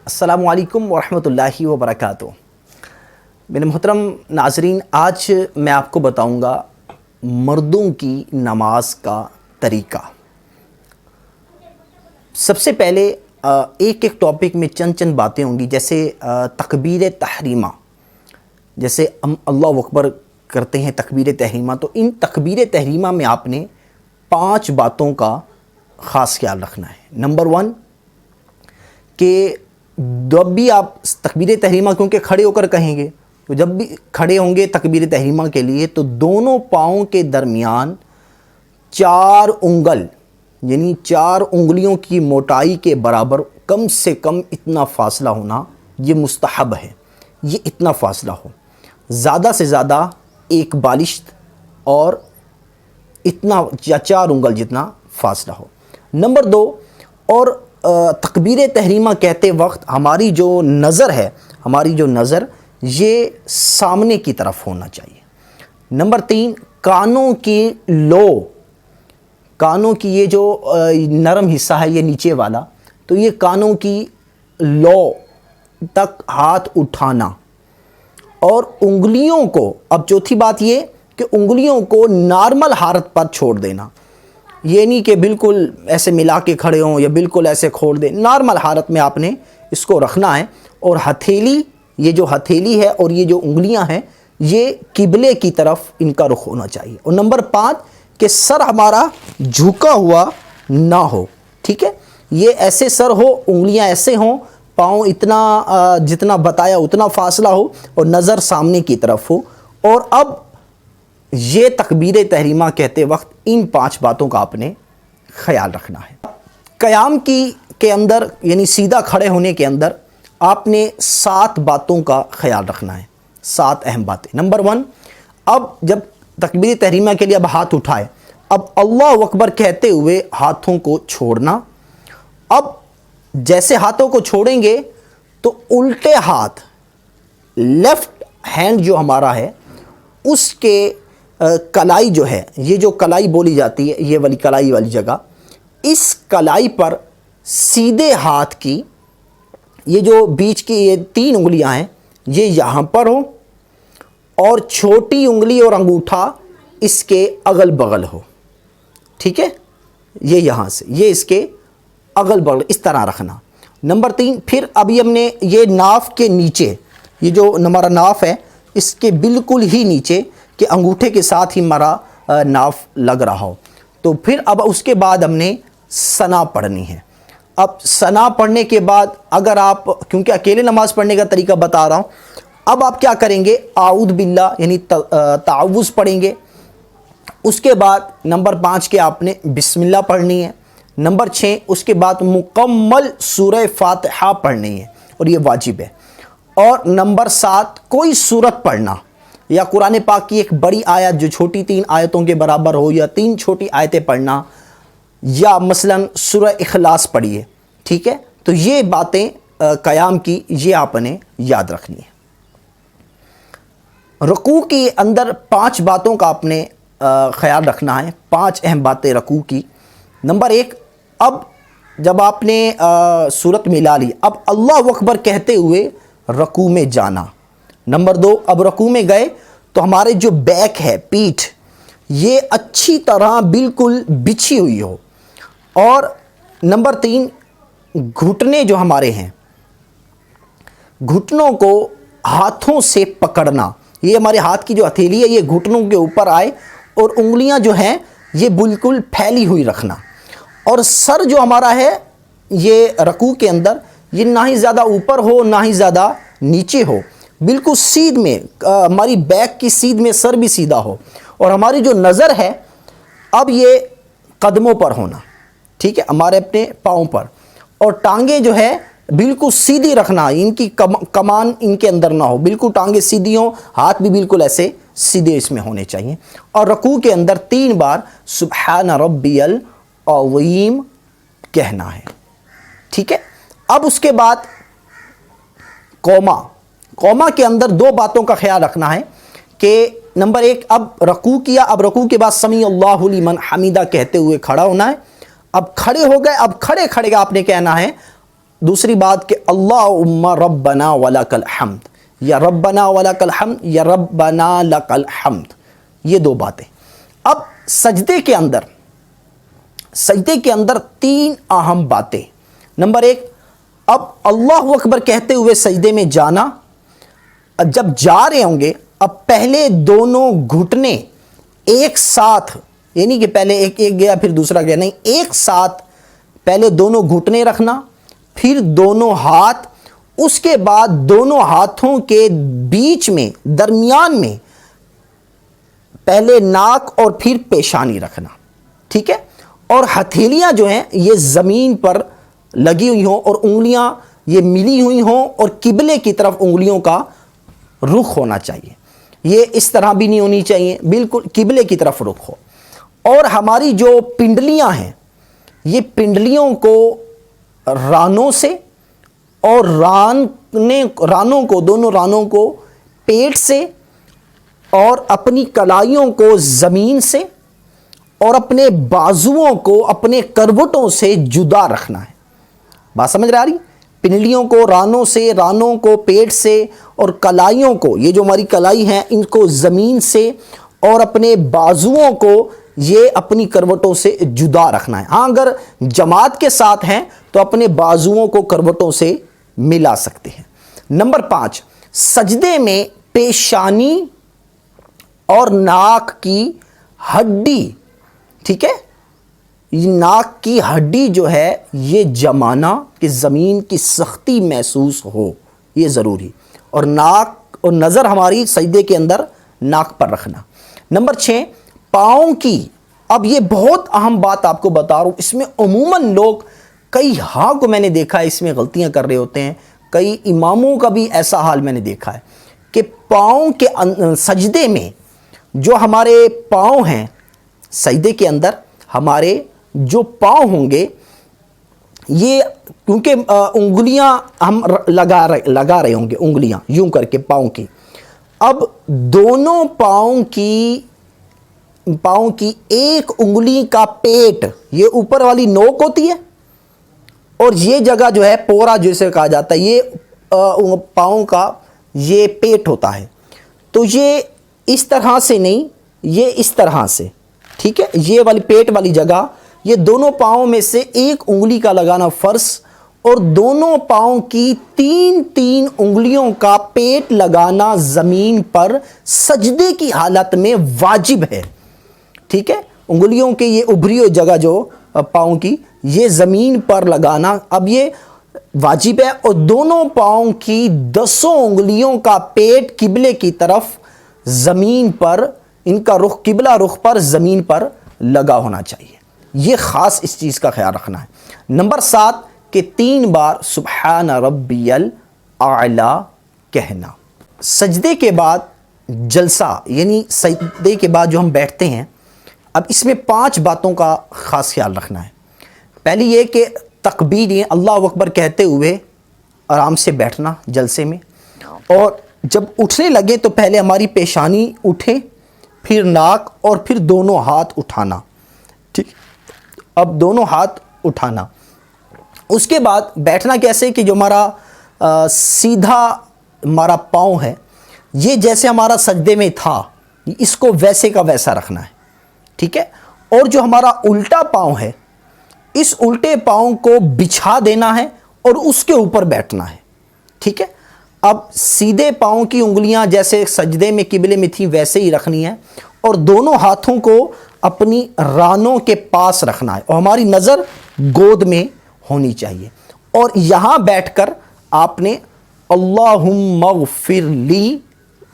السلام علیکم ورحمۃ اللہ وبرکاتہ۔ میرے محترم ناظرین، آج میں آپ کو بتاؤں گا مردوں کی نماز کا طریقہ۔ سب سے پہلے ایک ٹاپک میں چند باتیں ہوں گی، جیسے تکبیر تحریمہ، جیسے ہم اللہ اکبر کرتے ہیں تکبیر تحریمہ، تو ان تکبیر تحریمہ میں آپ نے 5 باتوں کا خاص خیال رکھنا ہے۔ نمبر 1 کہ جب بھی آپ تکبیر تحریمہ کیونکہ کھڑے ہو کر کہیں گے، تو جب بھی کھڑے ہوں گے تکبیر تحریمہ کے لیے تو دونوں پاؤں کے درمیان 4 انگل یعنی 4 انگلیوں کی موٹائی کے برابر کم سے کم اتنا فاصلہ ہونا یہ مستحب ہے۔ یہ اتنا فاصلہ ہو، زیادہ سے زیادہ ایک بالشت اور اتنا یا 4 انگل جتنا فاصلہ ہو۔ نمبر 2، اور تکبیر تحریمہ کہتے وقت ہماری جو نظر یہ سامنے کی طرف ہونا چاہیے۔ نمبر 3، کانوں کی یہ جو نرم حصہ ہے یہ نیچے والا، تو یہ کانوں کی لو تک ہاتھ اٹھانا، اور انگلیوں کو، اب چوتھی بات یہ کہ انگلیوں کو نارمل حالت پر چھوڑ دینا، یہ نہیں کہ بالکل ایسے ملا کے کھڑے ہوں یا بالکل ایسے کھوڑ دیں، نارمل حالت میں آپ نے اس کو رکھنا ہے۔ اور یہ جو ہتھیلی ہے اور یہ جو انگلیاں ہیں یہ قبلے کی طرف ان کا رخ ہونا چاہیے۔ اور نمبر 5 کہ سر ہمارا جھکا ہوا نہ ہو، ٹھیک ہے، یہ ایسے سر ہو، انگلیاں ایسے ہوں، پاؤں اتنا جتنا بتایا اتنا فاصلہ ہو، اور نظر سامنے کی طرف ہو۔ اور اب یہ تکبیر تحریمہ کہتے وقت ان 5 باتوں کا آپ نے خیال رکھنا ہے۔ قیام کے اندر یعنی سیدھا کھڑے ہونے کے اندر آپ نے 7 باتوں کا خیال رکھنا ہے، 7 اہم باتیں۔ نمبر 1، اب جب تکبیر تحریمہ کے لیے اب ہاتھ اٹھائے، اب اللہ اکبر کہتے ہوئے ہاتھوں کو چھوڑنا۔ اب جیسے ہاتھوں کو چھوڑیں گے تو الٹے ہاتھ، لیفٹ ہینڈ جو ہمارا ہے اس کے کلائی جو ہے، یہ جو کلائی بولی جاتی ہے، یہ والی کلائی والی جگہ، اس کلائی پر سیدھے ہاتھ کی یہ جو بیچ کی یہ 3 انگلیاں ہیں یہ یہاں پر ہو، اور چھوٹی انگلی اور انگوٹھا اس کے اگل بغل ہو، ٹھیک ہے، یہ یہاں سے یہ اس کے اگل بغل اس طرح رکھنا۔ نمبر 3، پھر ابھی ہم نے یہ ناف کے نیچے، یہ جو ہمارا ناف ہے اس کے بالکل ہی نیچے کہ انگوٹھے کے ساتھ ہی ہمارا ناف لگ رہا ہو، تو پھر اب اس کے بعد ہم نے ثنا پڑھنی ہے۔ اب ثنا پڑھنے کے بعد اگر آپ، کیونکہ اکیلے نماز پڑھنے کا طریقہ بتا رہا ہوں، اب آپ کیا کریں گے، اعوذ باللہ یعنی تعوذ پڑھیں گے۔ اس کے بعد نمبر 5 کے آپ نے بسم اللہ پڑھنی ہے۔ نمبر 6، اس کے بعد مکمل سورہ فاتحہ پڑھنی ہے، اور یہ واجب ہے۔ اور نمبر 7، کوئی سورت پڑھنا، یا قرآن پاک کی ایک بڑی آیت جو چھوٹی 3 آیتوں کے برابر ہو، یا 3 چھوٹی آیتیں پڑھنا، یا مثلا سورہ اخلاص پڑھیے، ٹھیک ہے۔ تو یہ باتیں قیام کی یہ آپ نے یاد رکھنی ہے۔ رکوع کے اندر 5 باتوں کا آپ نے خیال رکھنا ہے، 5 اہم باتیں رکوع کی۔ نمبر 1، اب جب آپ نے سورت ملا لی، اب اللہ اکبر کہتے ہوئے رکوع میں جانا۔ نمبر 2، اب رکوع میں گئے تو ہمارے جو بیک ہے، پیٹھ، یہ اچھی طرح بالکل بچھی ہوئی ہو۔ اور نمبر 3، گھٹنے جو ہمارے ہیں، گھٹنوں کو ہاتھوں سے پکڑنا، یہ ہمارے ہاتھ کی جو ہتھیلی ہے یہ گھٹنوں کے اوپر آئے، اور انگلیاں جو ہیں یہ بالکل پھیلی ہوئی رکھنا۔ اور سر جو ہمارا ہے یہ رکوع کے اندر یہ نہ ہی زیادہ اوپر ہو نہ ہی زیادہ نیچے ہو، بالکل سیدھ میں، ہماری بیک کی سیدھ میں سر بھی سیدھا ہو، اور ہماری جو نظر ہے اب یہ قدموں پر ہونا، ٹھیک ہے، ہمارے اپنے پاؤں پر، اور ٹانگیں جو ہے بالکل سیدھی رکھنا، ان کی کمان ان کے اندر نہ ہو، بالکل ٹانگیں سیدھی ہوں، ہاتھ بھی بالکل ایسے سیدھے اس میں ہونے چاہیے۔ اور رکوع کے اندر 3 بار سبحان ربی العظیم کہنا ہے، ٹھیک ہے۔ اب اس کے بعد قوما کے اندر 2 باتوں کا خیال رکھنا ہے کہ نمبر 1، اب رکوع کیا، اب رکوع کے بعد سمیع اللہ لمن حمیدہ کہتے ہوئے کھڑا ہونا ہے۔ اب کھڑے ہو گئے، اب کھڑے آپ نے کہنا ہے دوسری بات کہ اللہم ربنا ولکل حمد، یا ربنا ولکل حمد یا ربنا لکل حمد، یہ دو باتیں۔ اب سجدے کے اندر تین اہم باتیں۔ نمبر ایک، اب اللہ اکبر کہتے ہوئے سجدے میں جانا۔ اب جب جا رہے ہوں گے، اب پہلے دونوں گھٹنے ایک ساتھ، یعنی کہ پہلے ایک گیا پھر دوسرا گیا، نہیں، ایک ساتھ پہلے دونوں گھٹنے رکھنا، پھر دونوں ہاتھ، اس کے بعد دونوں ہاتھوں کے بیچ میں درمیان میں پہلے ناک اور پھر پیشانی رکھنا، ٹھیک ہے؟ اور ہتھیلیاں جو ہیں یہ زمین پر لگی ہوئی ہوں اور انگلیاں یہ ملی ہوئی ہوں، اور قبلے کی طرف انگلیوں کا رخ ہونا چاہیے، یہ اس طرح بھی نہیں ہونی چاہیے، بالکل قبلے کی طرف رخ ہو۔ اور ہماری جو پنڈلیاں ہیں، یہ پنڈلیوں کو رانوں سے اور دونوں رانوں کو پیٹ سے، اور اپنی کلائیوں کو زمین سے، اور اپنے بازوؤں کو اپنے کروٹوں سے جدا رکھنا ہے۔ بات سمجھ رہے آ رہی؟ پنڈلیوں کو رانوں سے، رانوں کو پیٹ سے، اور کلائیوں کو، یہ جو ہماری کلائی ہیں، ان کو زمین سے، اور اپنے بازوؤں کو یہ اپنی کروٹوں سے جدا رکھنا ہے۔ ہاں، اگر جماعت کے ساتھ ہیں تو اپنے بازوؤں کو کروٹوں سے ملا سکتے ہیں۔ نمبر 5، سجدے میں پیشانی اور ناک کی ہڈی، ٹھیک ہے، ناک کی ہڈی جو ہے یہ جمانا کہ زمین کی سختی محسوس ہو، یہ ضروری، اور ناک اور نظر ہماری سجدے کے اندر ناک پر رکھنا۔ نمبر 6، پاؤں کی، اب یہ بہت اہم بات آپ کو بتا رہا ہوں، اس میں عموماً لوگ، کئی ہاں کو میں نے دیکھا ہے اس میں غلطیاں کر رہے ہوتے ہیں، کئی اماموں کا بھی ایسا حال میں نے دیکھا ہے کہ پاؤں کے سجدے میں جو ہمارے پاؤں ہیں، سجدے کے اندر ہمارے جو پاؤں ہوں گے، یہ کیونکہ انگلیاں ہم لگا رہے ہوں گے، انگلیاں یوں کر کے پاؤں کی، اب دونوں پاؤں کی ایک انگلی کا پیٹ، یہ اوپر والی نوک ہوتی ہے، اور یہ جگہ جو ہے پورا جسے کہا جاتا ہے، یہ پاؤں کا یہ پیٹ ہوتا ہے، تو یہ اس طرح سے نہیں، یہ اس طرح سے، ٹھیک ہے، یہ والی پیٹ والی جگہ، یہ دونوں پاؤں میں سے ایک انگلی کا لگانا فرض، اور دونوں پاؤں کی تین انگلیوں کا پیٹ لگانا زمین پر سجدے کی حالت میں واجب ہے، ٹھیک ہے، انگلیوں کے یہ ابھری ہوئی جگہ جو پاؤں کی، یہ زمین پر لگانا اب یہ واجب ہے، اور دونوں پاؤں کی 10 انگلیوں کا پیٹ قبلے کی طرف زمین پر، ان کا رخ قبلہ رخ پر زمین پر لگا ہونا چاہیے، یہ خاص اس چیز کا خیال رکھنا ہے۔ نمبر 7 کہ 3 بار سبحان ربی الاعلی کہنا۔ سجدے کے بعد جلسہ، یعنی سجدے کے بعد جو ہم بیٹھتے ہیں، اب اس میں 5 باتوں کا خاص خیال رکھنا ہے۔ پہلی یہ کہ تکبیر، یہ اللہ اکبر کہتے ہوئے آرام سے بیٹھنا جلسے میں، اور جب اٹھنے لگے تو پہلے ہماری پیشانی اٹھے، پھر ناک، اور پھر دونوں ہاتھ اٹھانا، ٹھیک، اب دونوں ہاتھ اٹھانا۔ اس کے بعد بیٹھنا کیسے کہ جو ہمارا سیدھا ہمارا پاؤں ہے، یہ جیسے ہمارا سجدے میں تھا، اس کو ویسے کا ویسا رکھنا ہے، ٹھیک ہے، اور جو ہمارا الٹا پاؤں ہے، اس الٹے پاؤں کو بچھا دینا ہے اور اس کے اوپر بیٹھنا ہے، ٹھیک ہے۔ اب سیدھے پاؤں کی انگلیاں جیسے سجدے میں قبلے میں تھیں ویسے ہی رکھنی ہے، اور دونوں ہاتھوں کو اپنی رانوں کے پاس رکھنا ہے، اور ہماری نظر گود میں ہونی چاہیے، اور یہاں بیٹھ کر آپ نے اللہم اغفر لی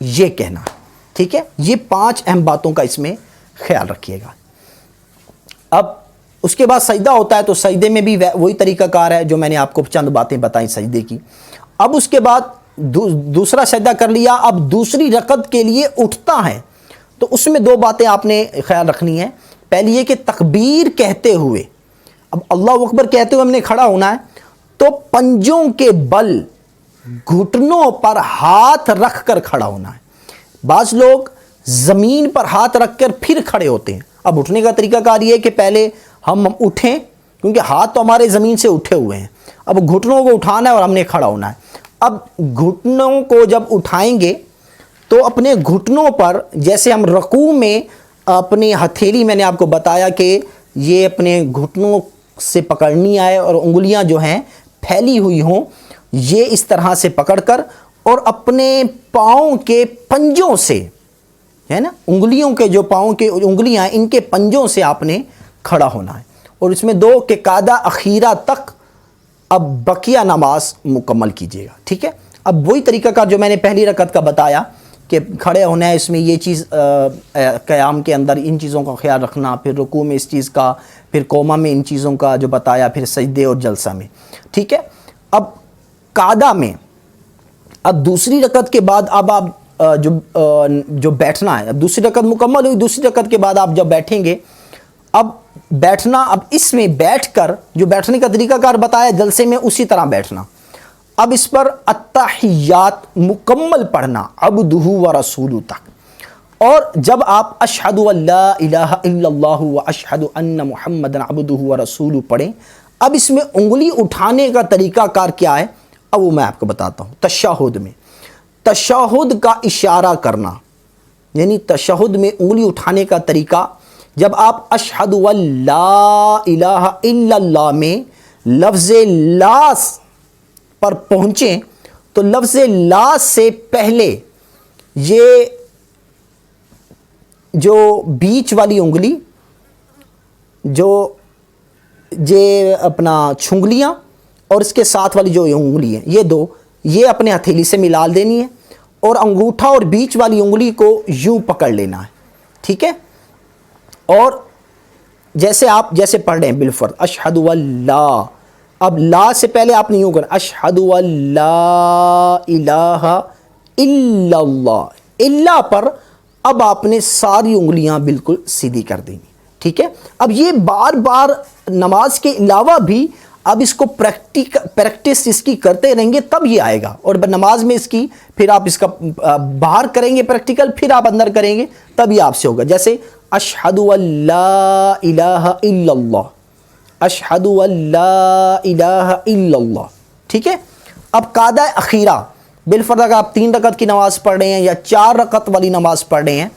یہ کہنا، ٹھیک ہے۔ یہ 5 اہم باتوں کا اس میں خیال رکھیے گا۔ اب اس کے بعد سجدہ ہوتا ہے، تو سجدے میں بھی وہی طریقہ کار ہے جو میں نے آپ کو چند باتیں بتائیں سجدے کی۔ اب اس کے بعد دوسرا سجدہ کر لیا، اب دوسری رکعت کے لیے اٹھتا ہے، تو اس میں 2 باتیں آپ نے خیال رکھنی ہے۔ پہلی یہ کہ تکبیر کہتے ہوئے، اب اللہ اکبر کہتے ہوئے ہم نے کھڑا ہونا ہے، تو پنجوں کے بل گھٹنوں پر ہاتھ رکھ کر کھڑا ہونا ہے۔ بعض لوگ زمین پر ہاتھ رکھ کر پھر کھڑے ہوتے ہیں۔ اب اٹھنے کا طریقہ کار یہ ہے کہ پہلے ہم اٹھیں، کیونکہ ہاتھ تو ہمارے زمین سے اٹھے ہوئے ہیں، اب گھٹنوں کو اٹھانا ہے اور ہم نے کھڑا ہونا ہے. اب گھٹنوں کو جب اٹھائیں گے تو اپنے گھٹنوں پر جیسے ہم رکوع میں اپنی ہتھیلی، میں نے آپ کو بتایا کہ یہ اپنے گھٹنوں سے پکڑنی آئے اور انگلیاں جو ہیں پھیلی ہوئی ہوں، یہ اس طرح سے پکڑ کر اور اپنے پاؤں کے پنجوں سے، ہے نا، انگلیوں کے جو پاؤں کے انگلیاں ہیں ان کے پنجوں سے آپ نے کھڑا ہونا ہے. اور اس میں 2 کہ قاعدہ اخیرہ تک اب بقیہ نماز مکمل کیجیے گا. ٹھیک ہے. اب وہی طریقہ کا جو میں نے پہلی رکعت کا بتایا کہ کھڑے ہونا ہے، اس میں یہ چیز قیام کے اندر ان چیزوں کا خیال رکھنا، پھر رکوع میں اس چیز کا، پھر قومہ میں ان چیزوں کا جو بتایا، پھر سجدے اور جلسہ میں. ٹھیک ہے. اب قعدہ میں اب دوسری رکعت کے بعد اب آپ جو بیٹھنا ہے، اب دوسری رکعت مکمل ہوئی، دوسری رکعت کے بعد آپ جب بیٹھیں گے، اب بیٹھنا، اب اس میں بیٹھ کر جو بیٹھنے کا طریقہ کار بتایا جلسے میں اسی طرح بیٹھنا. اب اس پر التحیات مکمل پڑھنا عبدہ و رسولہ تک. اور جب آپ اشہد ان لا الہ الا اللہ و اشہد ان محمدا عبدہ و رسولہ پڑھیں، اب اس میں انگلی اٹھانے کا طریقہ کار کیا ہے، اب وہ میں آپ کو بتاتا ہوں. تشہد میں تشہد کا اشارہ کرنا، یعنی تشہد میں انگلی اٹھانے کا طریقہ، جب آپ اشہد ان لا الہ الا اللہ میں لفظ لا پر پہنچیں تو لفظ لا سے پہلے یہ جو بیچ والی انگلی، جو اپنا چھنگلیاں اور اس کے ساتھ والی جو انگلی ہے، یہ 2 یہ اپنے ہتھیلی سے ملا دینی ہے اور انگوٹھا اور بیچ والی انگلی کو یوں پکڑ لینا ہے. ٹھیک ہے. اور جیسے آپ پڑھ رہے ہیں بالفرض اشہد ان لا، اب لا سے پہلے آپ نے یوں کرنا اشہد ان لا الہ الا اللہ، الا پر اب آپ نے ساری انگلیاں بالکل سیدھی کر دینی. ٹھیک ہے. اب یہ بار بار نماز کے علاوہ بھی اب اس کو پریکٹس اس کی کرتے رہیں گے تب یہ آئے گا. اور نماز میں اس کی پھر آپ اس کا باہر کریں گے پریکٹیکل، پھر آپ اندر کریں گے تب یہ آپ سے ہوگا. جیسے اشہد ان لا الہ الا اللہ، اشہد ان لا الہ الا اللہ. ٹھیک ہے. اب قعدہ اخیرہ بالفرض اگر آپ 3 رکعت کی نماز پڑھ رہے ہیں یا 4 رکعت والی نماز پڑھ رہے ہیں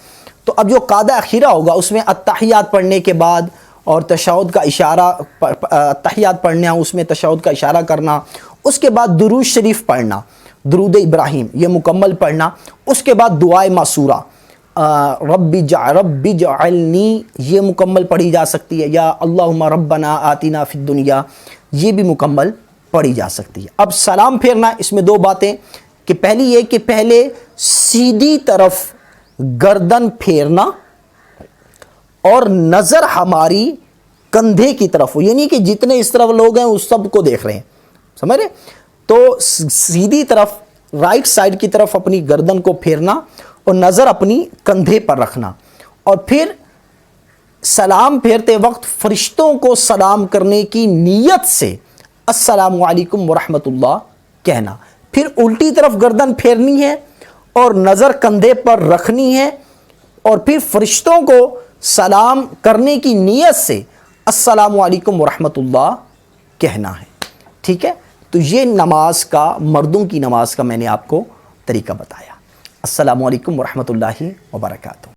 تو اب جو قعدہ اخیرہ ہوگا اس میں التحیات پڑھنے کے بعد اور تشہد کا اشارہ، التحیات پڑھنا، اس میں تشہد کا اشارہ کرنا، اس کے بعد درود شریف پڑھنا، درود ابراہیم یہ مکمل پڑھنا، اس کے بعد دعائے معصورہ رب اجعلنی یہ مکمل پڑھی جا سکتی ہے، یا اللہم ربنا آتنا فی الدنیا یہ بھی مکمل پڑھی جا سکتی ہے. اب سلام پھیرنا، اس میں 2 باتیں کہ پہلی یہ کہ پہلے سیدھی طرف گردن پھیرنا اور نظر ہماری کندھے کی طرف ہو، یعنی کہ جتنے اس طرف لوگ ہیں اس سب کو دیکھ رہے ہیں، سمجھ رہے؟ تو سیدھی طرف رائٹ سائڈ کی طرف اپنی گردن کو پھیرنا اور نظر اپنی کندھے پر رکھنا، اور پھر سلام پھیرتے وقت فرشتوں کو سلام کرنے کی نیت سے السلام علیکم ورحمۃ اللہ کہنا. پھر الٹی طرف گردن پھیرنی ہے اور نظر کندھے پر رکھنی ہے، اور پھر فرشتوں کو سلام کرنے کی نیت سے السلام علیکم ورحمۃ اللہ کہنا ہے. ٹھیک ہے. تو یہ نماز کا، مردوں کی نماز کا میں نے آپ کو طریقہ بتایا. السلام علیکم ورحمۃ اللہ وبرکاتہ.